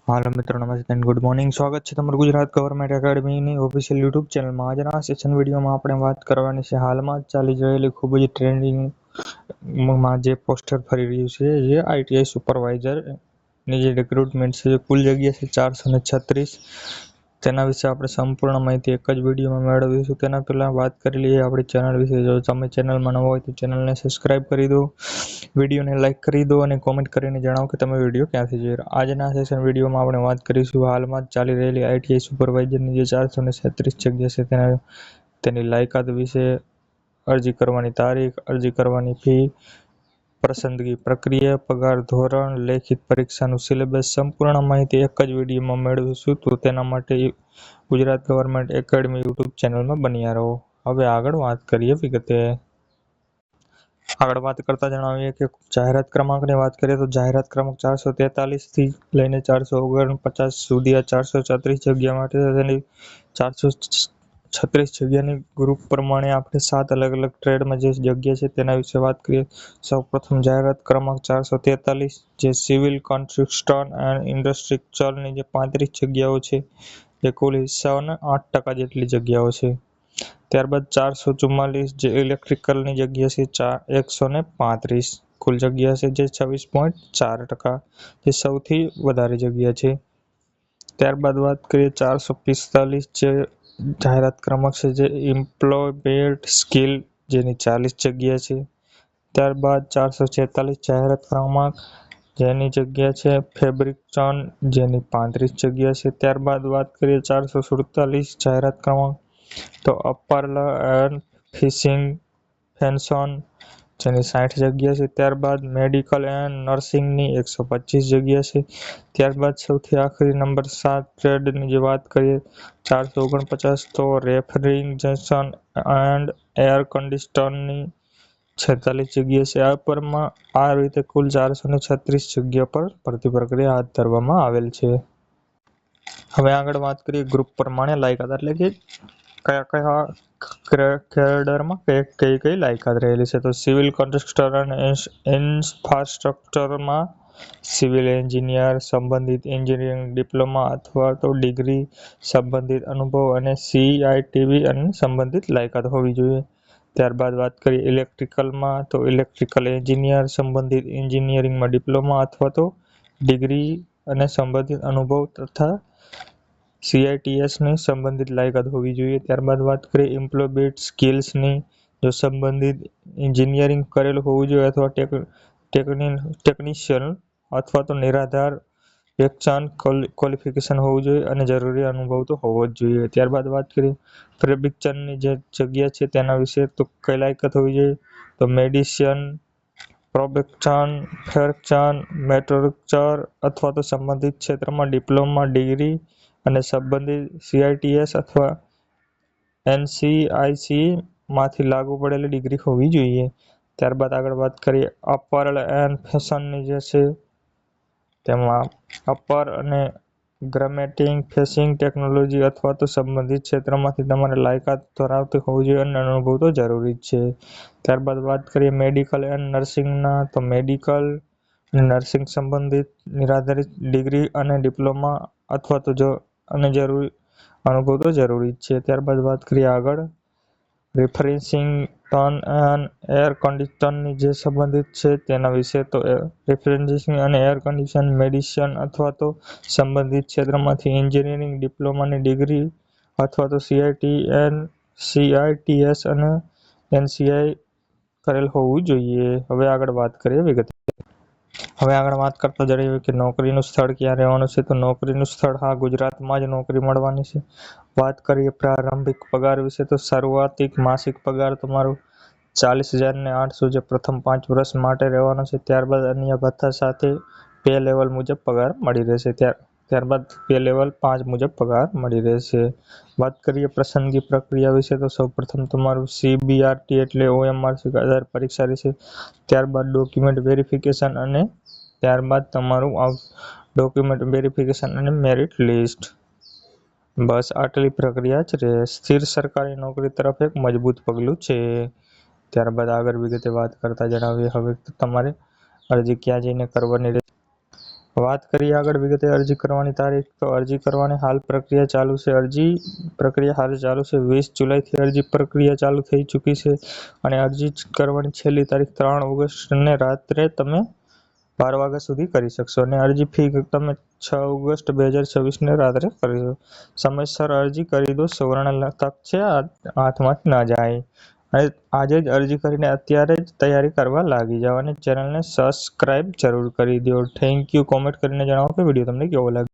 હાલો મિત્રો, નમસ્તે and good morning. સ્વાગત છે તમારું ગુજરાત ગવર્મેન્ટ એકેડમીની ઓફિશિયલ યુટ્યુબ ચેનલમાં. આજના સેશન વિડીયોમાં આપણે વાત કરવાની છે હાલમાં ચાલી રહેલી ખૂબ જ ટ્રેન્ડિંગમાં જે પોસ્ટર ફરી રહ્યું છે, જે આઈટીઆઈ સુપરવાઇઝરની જે રિક્રુટમેન્ટ છે, કુલ જગ્યા છે 436. તેના વિશે આપણે સંપૂર્ણ માહિતી એક જ વિડીયોમાં મેળવીશું. તેના પહેલાં વાત કરી લઈએ આપણી ચેનલ વિશે. જો તમે ચેનલમાં નવા હોય તો ચેનલને સબસ્ક્રાઈબ કરી દો, વિડીયોને લાઇક કરી દો અને કોમેન્ટ કરીને જણાવો કે તમે વિડીયો ક્યાંથી જોઈ રહ્યા. આજના સેશન વિડીયોમાં આપણે વાત કરીશું હાલમાં ચાલી રહેલી આઈટીઆઈ સુપરવાઇઝરની જે 436 જગ્યા છે તેની લાયકાત વિશે, અરજી કરવાની તારીખ, અરજી કરવાની ફી, પસંદગી પ્રક્રિયા, પગાર ધોરણ, લેખિત પરીક્ષાનું સિલેબસ, સંપૂર્ણ માહિતી એક જ વિડીયોમાં મેળવીશું. તો તેના માટે ગુજરાત ગવર્મેન્ટ એકેડમી યુટ્યુબ ચેનલમાં બન્યા રહો. હવે આગળ વાત કરીએ વિગતે. આગળ વાત કરતા જણાવીએ કે જાહેરાત ક્રમાંકની વાત કરીએ તો જાહેરાત ક્રમાંક 443 થી લઈને 449 સુધી આ 436 જગ્યા માટે તેની 436 જગ્યાની ગ્રુપ પ્રમાણે આપણે 7 અલગ અલગ ટ્રેડમાં જે જગ્યા છે તેના વિશે વાત કરીએ. સૌપ્રથમ જાહેરાત ક્રમાંક 443 જે સિવિલ કન્સ્ટ્રક્શન એન્ડ ઇન્ફ્રાસ્ટ્રક્ચરની જે 35 જગ્યાઓ છે, જે કુલ હિસ્સાઓના 8% જેટલી જગ્યાઓ છે. ત્યારબાદ 444 જે ઇલેક્ટ્રિકલની જગ્યા છે 135 કુલ જગ્યા છે, જે 26.4%, જે સૌથી વધારે જગ્યા છે. ત્યારબાદ વાત કરીએ 445 જે જાહેરાત ક્રમાંક છે, જે એમ્પ્લોયમેન્ટ સ્કિલ જેની 40 જગ્યા છે. ત્યારબાદ 446 જાહેરાત ક્રમાંક જેની જગ્યા છે ફેબ્રિકેશન જેની 35 જગ્યા છે. ત્યારબાદ વાત કરીએ 447 જાહેરાત ક્રમાંક તો અપરલ એન્ડ ફિશિંગ ફેશન જેની 60 જગ્યા છે. ત્યારબાદ મેડિકલ એન્ડ નર્સિંગની 125 જગ્યા છે. ત્યારબાદ સૌથી આખરી નંબર 7 ટ્રેડની જે વાત કરીએ 449 તો રેફ્રિજરેશન એન્ડ એર કન્ડિશનરની 46 જગ્યા છે. આ પરમાં આ રીતે કુલ 436 જગ્યા પર ભરતી પ્રક્રિયા હાથ ધરવામાં આવેલ છે. હવે આગળ વાત કરીએ ગ્રુપ પ્રમાણે લાયકાત, એટલે કે કયા કયા કેડરમાં કઈ લાયકાત રહેલી છે. તો સિવિલ કન્સ્ટ્રક્શન અને ઇન્ફ્રાસ્ટ્રક્ચરમાં સિવિલ એન્જિનિયર, સંબંધિત એન્જિનિયરિંગ ડિપ્લોમા અથવા તો ડિગ્રી, સંબંધિત અનુભવ અને સીઆઈટીવી અને સંબંધિત લાયકાત હોવી જોઈએ. ત્યારબાદ વાત કરીએ ઇલેક્ટ્રિકલમાં તો ઇલેક્ટ્રિકલ એન્જિનિયર, સંબંધિત એન્જિનિયરિંગમાં ડિપ્લોમા અથવા તો ડિગ્રી અને સંબંધિત અનુભવ તથા સીઆઈટીએસની સંબંધિત લાયકાત હોવી જોઈએ. ત્યારબાદ વાત કરીએ એમ્પ્લોયમેન્ટ સ્કિલ્સની, જો સંબંધિત એન્જિનિયરિંગ કરેલું હોવું જોઈએ અથવા ટેકનિશિયન અથવા તો નિરાધાર વ્યાખ્યાન ક્વોલિફિકેશન હોવું જોઈએ અને જરૂરી અનુભવ તો હોવો જ જોઈએ. ત્યારબાદ વાત કરીએ ફેબ્રિકેશનની જે જગ્યા છે તેના વિશે, તો કઈ લાયકાત હોવી જોઈએ તો મેડિસિન, પ્રોડક્શન, ફેક્શન, મેન્યુફેક્ચર અથવા તો સંબંધિત ક્ષેત્રમાં ડિપ્લોમા, ડિગ્રી અને સંબંધિત સીઆઈટીએસ અથવા એનસીઆઈસી માંથી લાગુ પડેલી ડિગ્રી હોવી જોઈએ. ત્યારબાદ આગળ વાત કરીએ અપરલ એન્ડ ફેશનની જે છે, તેમાં અપર અને ગ્રામેટિંગ, ફેશિંગ ટેકનોલોજી અથવા તો સંબંધિત ક્ષેત્રમાંથી તમારે લાયકાત ધરાવતી હોવી જોઈએ અને અનુભવ તો જરૂરી જ છે. ત્યારબાદ વાત કરીએ મેડિકલ એન્ડ નર્સિંગના, તો મેડિકલ અને નર્સિંગ સંબંધિત નિરાધારિત ડિગ્રી અને ડિપ્લોમા અથવા તો અને જરૂરી અનુભવ તો જરૂરી જ છે. ત્યારબાદ વાત કરીએ આગળ રેફ્રિજરેશન એન્ડ એર કન્ડિશનરની જે સંબંધિત છે તેના વિશે, તો રેફ્રિજરેશન અને એર કન્ડિશન, મેડિસિન અથવા તો સંબંધિત ક્ષેત્રમાંથી એન્જિનિયરિંગ ડિપ્લોમાની ડિગ્રી અથવા તો સીઆઈટીએસ અને એનસીઆઈ કરેલ હોવું જોઈએ. હવે આગળ વાત કરીએ વિગતે. હવે આગળ વાત કરતા જણાવીએ કે નોકરીનું સ્થળ ક્યાં રહેવાનું છે. તો નોકરીનું સ્થળ ગુજરાતમાં જ નોકરી મળવાની છે. વાત કરીએ પ્રારંભિક પગાર વિશે, તો શરૂઆતિક માસિક પગાર તમારો 40,800 જે પ્રથમ 5 વર્ષ માટે રહેવાનો છે. ત્યારબાદ અન્ય ભથ્થા સાથે પે લેવલ મુજબ પગાર મળી રહેશે. ત્યારબાદ પે લેવલ 5 મુજબ પગાર મળી રહેશે. વાત કરીએ પસંદગી પ્રક્રિયા વિશે, તો સૌપ્રથમ તમારું સીબીઆરટી એટલે ઓએમઆરસી આધાર પરીક્ષા રહેશે. ત્યારબાદ ડોક્યુમેન્ટ વેરિફિકેશન અને ત્યારબાદ તમારું ડોક્યુમેન્ટ વેરિફિકેશન અને મેરિટ લિસ્ટ. બસ આટલી પ્રક્રિયા જ રહે. સ્થિર સરકારી નોકરી તરફ એક મજબૂત પગલું છે. ત્યારબાદ આગળ વિગતે વાત કરતા જણાવીએ હવે તમારે અરજી ક્યાં જઈને કરવાની રહેશે. વાત કરીએ આગળ વિગતે અરજી કરવાની તારીખ, તો અરજી કરવાની હાલ પ્રક્રિયા ચાલુ છે. અરજી પ્રક્રિયા હાલ ચાલુ છે. 20 જુલાઈથી અરજી પ્રક્રિયા ચાલુ થઈ ચૂકી છે અને અરજી કરવાની છેલ્લી તારીખ 3 ઓગસ્ટને રાત્રે તમે 12 વાગ્યા સુધી કરી શકશો અને અરજી ફી તમે 6 ઓગસ્ટ 2026ને રાત્રે કરી દો. સમયસર અરજી કરી દો, સુવર્ણ તક છે, હાથમાંથી ન જાય. અને આજે જ અરજી કરીને અત્યારે જ તૈયારી કરવા લાગી જાઓ અને ચેનલને સબસ્ક્રાઇબ જરૂર કરી દો. Thank you. કોમેન્ટ કરીને જણાવો કે વિડીયો તમને કેવો લાગ્યો.